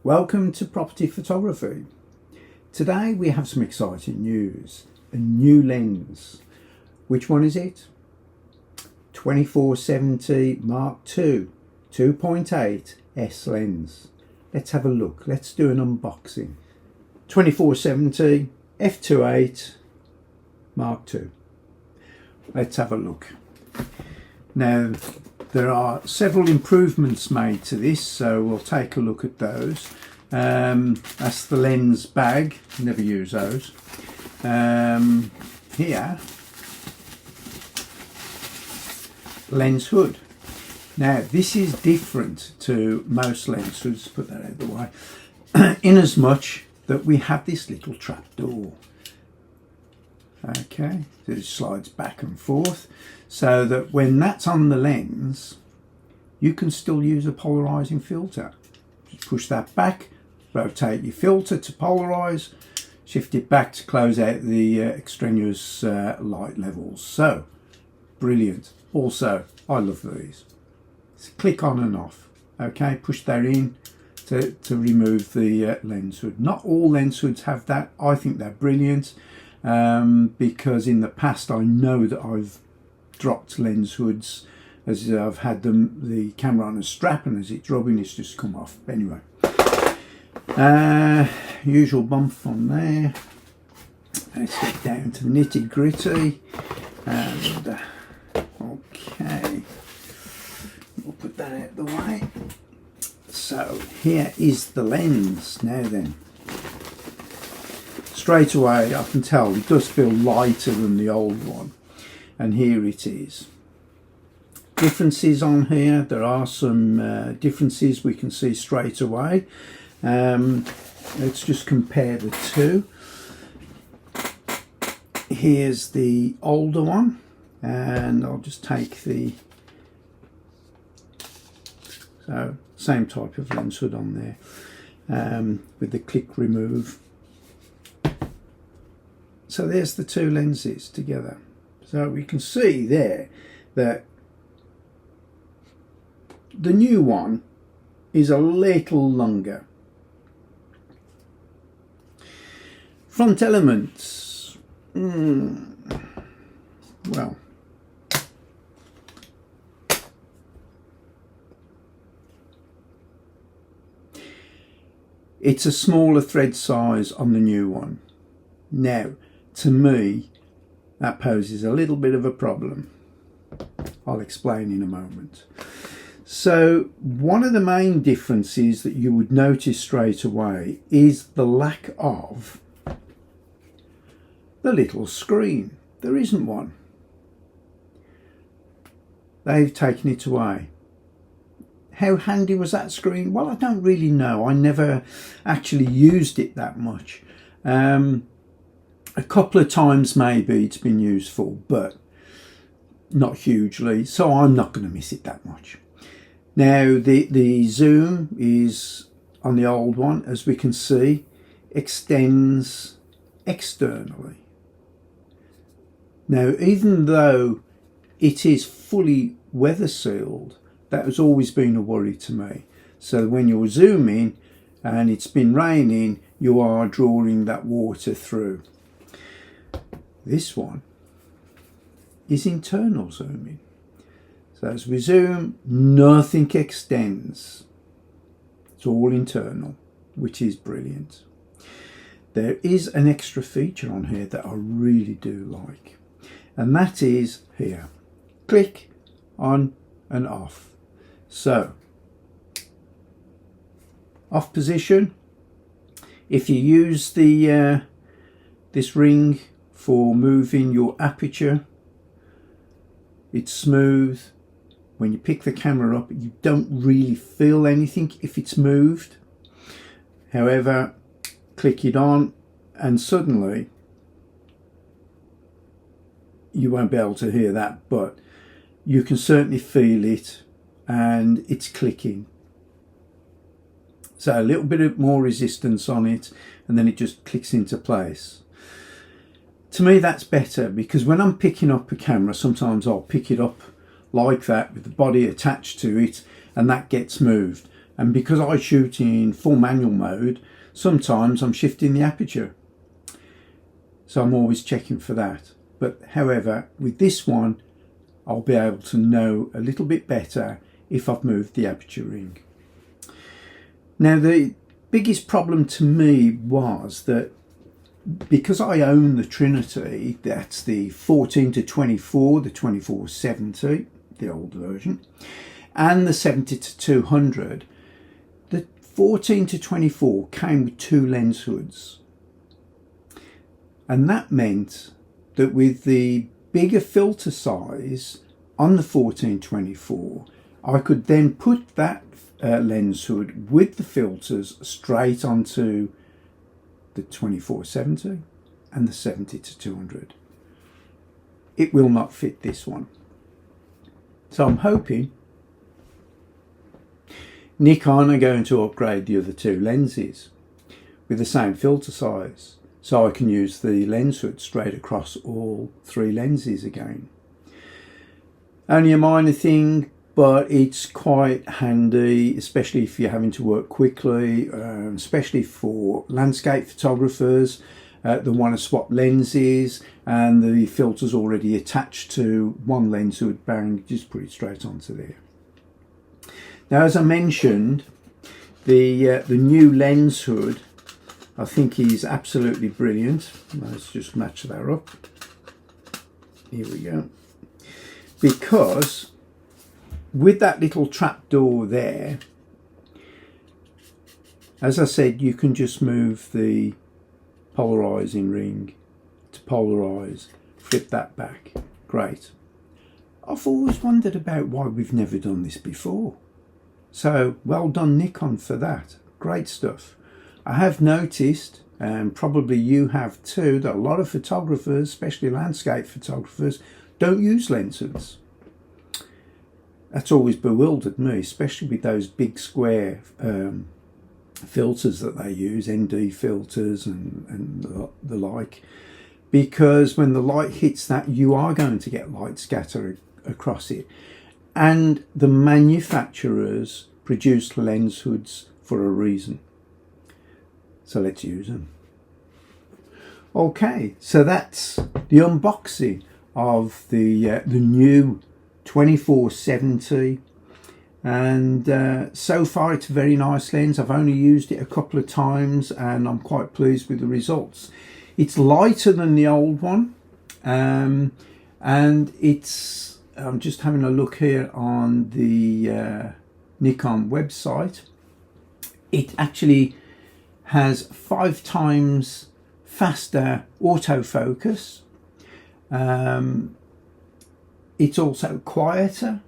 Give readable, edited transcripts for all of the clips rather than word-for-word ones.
Welcome to Property Photography. Today we have some exciting news. A new lens. Which one is it? 2470 Mark II 2.8 S lens. Let's have a look. Let's do an unboxing. 2470 f2.8 Mark II. Let's have a look. Now, there are several improvements made to this, so we'll take a look at those. That's the lens bag, never use those. Here, lens hood. Now, this is different to most lens hoods, put that out of the way, in as much that we have this little trap door. Okay, so it slides back and forth so that when that's on the lens, you can still use a polarizing filter. Just push that back, rotate your filter to polarize, shift it back to close out the extraneous light levels. So, brilliant. Also, I love these. So click on and off. Okay, push that in to remove the lens hood. Not all lens hoods have that. I think they're brilliant. Because in the past I know that I've dropped lens hoods as I've had the camera on a strap, and as it's rubbing it's just come off. Anyway, usual bump on there. Let's get down to the nitty gritty, and okay, we'll put that out of the way. So here is the lens. Now then, straight away I can tell it does feel lighter than the old one, and here it is. Differences on here, there are some differences we can see straight away. Let's just compare the two. Here's the older one, and I'll just take the same type of lens hood on there, with the click remove. So there's the two lenses together. So we can see there that the new one is a little longer. Front elements, well, it's a smaller thread size on the new one. Now, to me, that poses a little bit of a problem. I'll explain in a moment. So, one of the main differences that you would notice straight away is the lack of the little screen. There isn't one. They've taken it away. How handy was that screen? Well, I don't really know. I never actually used it that much. A couple of times maybe it's been useful, but not hugely, so I'm not going to miss it that much. Now the zoom is on the old one, as we can see, extends externally. Now, even though it is fully weather sealed, that has always been a worry to me. So when you're zooming and it's been raining, you are drawing that water through. This one is internal zooming. So as we zoom, nothing extends. It's all internal, which is brilliant. There is an extra feature on here that I really do like, and that is here. Click on and off. So, off position. If you use the this ring for moving your aperture, it's smooth. When you pick the camera up, you don't really feel anything if it's moved. However, click it on and suddenly you won't be able to hear that, but you can certainly feel it, and it's clicking. So a little bit more resistance on it, and then it just clicks into place. To me, that's better, because when I'm picking up a camera, sometimes I'll pick it up like that with the body attached to it, and that gets moved. And because I shoot in full manual mode, sometimes I'm shifting the aperture. So I'm always checking for that. But however, with this one, I'll be able to know a little bit better if I've moved the aperture ring. Now, the biggest problem to me was that because I own the Trinity, that's the 14-24, the 24-70, the old version, and the 70-200, the 14-24 came with 2 lens hoods. And that meant that with the bigger filter size on the 14-24, I could then put that lens hood with the filters straight onto the 24-70 and the 70-200. It will not fit this one. So I'm hoping Nikon are going to upgrade the other 2 lenses with the same filter size, so I can use the lens hood straight across all 3 lenses again. Only a minor thing, but it's quite handy, especially if you're having to work quickly, especially for landscape photographers that want to swap lenses and the filter's already attached to one lens hood, bang, just put it straight onto there. Now, as I mentioned, the new lens hood I think is absolutely brilliant. Let's just match that up. Here we go. Because with that little trap door there, as I said, you can just move the polarizing ring to polarize, flip that back. Great. I've always wondered about why we've never done this before. So well done, Nikon, for that. Great stuff. I have noticed, and probably you have too, that a lot of photographers, especially landscape photographers, don't use lens hoods. That's always bewildered me, especially with those big square filters that they use, ND filters and the like, because when the light hits that, you are going to get light scatter across it. And the manufacturers produce lens hoods for a reason. So let's use them. Okay, so that's the unboxing of the new 24-70, and so far it's a very nice lens. I've only used it a couple of times and I'm quite pleased with the results. It's lighter than the old one, and it's, I'm just having a look here on the Nikon website. It actually has 5 times faster autofocus. It's also quieter,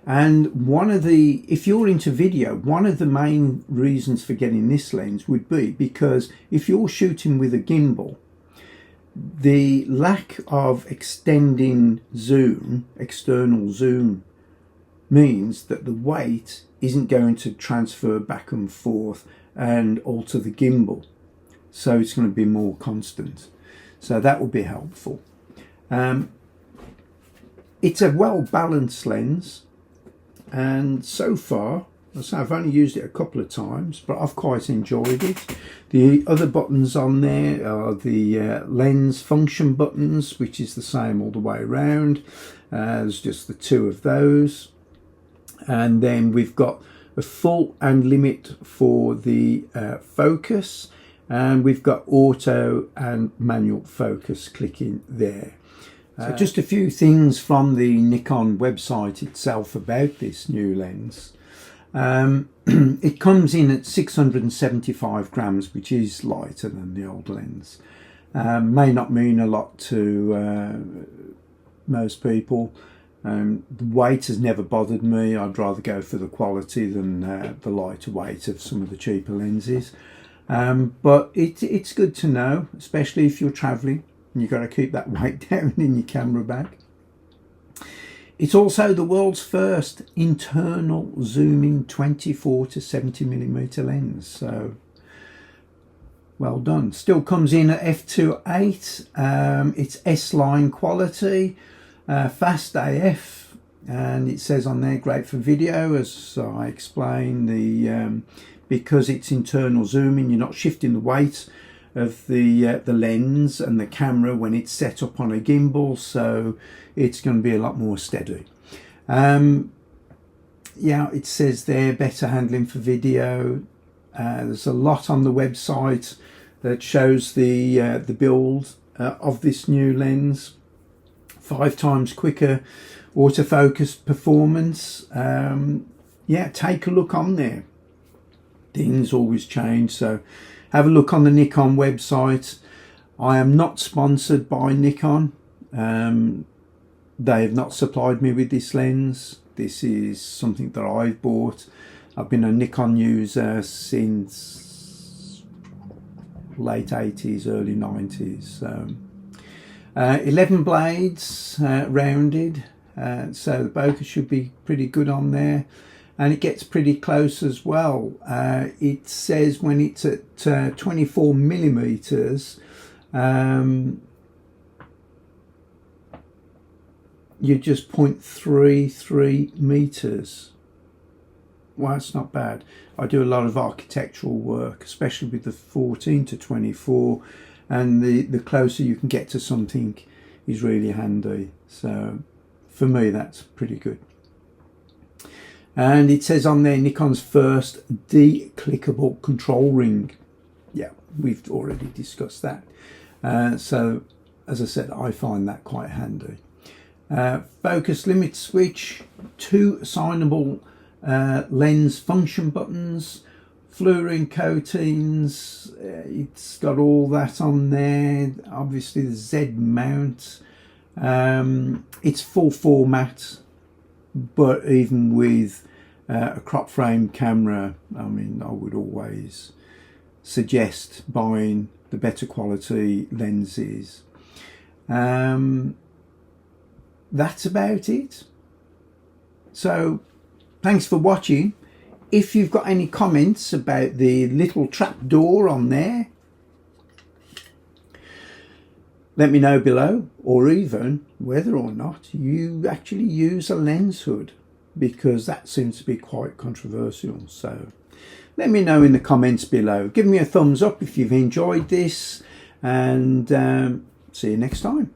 and one of the, if you're into video, one of the main reasons for getting this lens would be because if you're shooting with a gimbal, the lack of extending zoom, external zoom, means that the weight isn't going to transfer back and forth and alter the gimbal, so it's going to be more constant. So that will be helpful. It's a well balanced lens, and so far, so I've only used it a couple of times, but I've quite enjoyed it. The other buttons on there are the lens function buttons, which is the same all the way around. There's just the 2 of those, and then we've got a full and limit for the focus, and we've got auto and manual focus clicking there. So just a few things from the Nikon website itself about this new lens. It comes in at 675 grams, which is lighter than the old lens. May not mean a lot to most people. The weight has never bothered me. I'd rather go for the quality than the lighter weight of some of the cheaper lenses. But it's good to know, especially if you're travelling and you've got to keep that weight down in your camera bag. It's also the world's first internal zooming 24-70mm lens, so well done. Still comes in at f2.8. It's S-line quality, fast AF, and it says on there great for video, as I explained, because it's internal zooming, you're not shifting the weight of the lens and the camera when it's set up on a gimbal, so it's going to be a lot more steady. Yeah, it says there better handling for video. There's a lot on the website that shows the build of this new lens. 5 times quicker autofocus performance. Yeah, take a look on there. Things always change, so have a look on the Nikon website. I am not sponsored by Nikon. They have not supplied me with this lens. This is something that I've bought. I've been a Nikon user since late 80s, early 90s. 11 blades, rounded, so the bokeh should be pretty good on there, and it gets pretty close as well. It says when it's at 24 millimeters, you're just 0.33 meters. Well, that's not bad. I do a lot of architectural work, especially with the 14 to 24, and the closer you can get to something is really handy. So for me, that's pretty good. And it says on there Nikon's first declickable control ring. Yeah, we've already discussed that. So as I said, I find that quite handy. Focus limit switch, 2 assignable lens function buttons, fluorine coatings, it's got all that on there. Obviously the Z mount, it's full format, but even with a crop frame camera, I mean, I would always suggest buying the better quality lenses. That's about it. So thanks for watching. If you've got any comments about the little trap door on there, let me know below, or even whether or not you actually use a lens hood, because that seems to be quite controversial. So let me know in the comments below. Give me a thumbs up if you've enjoyed this, and see you next time.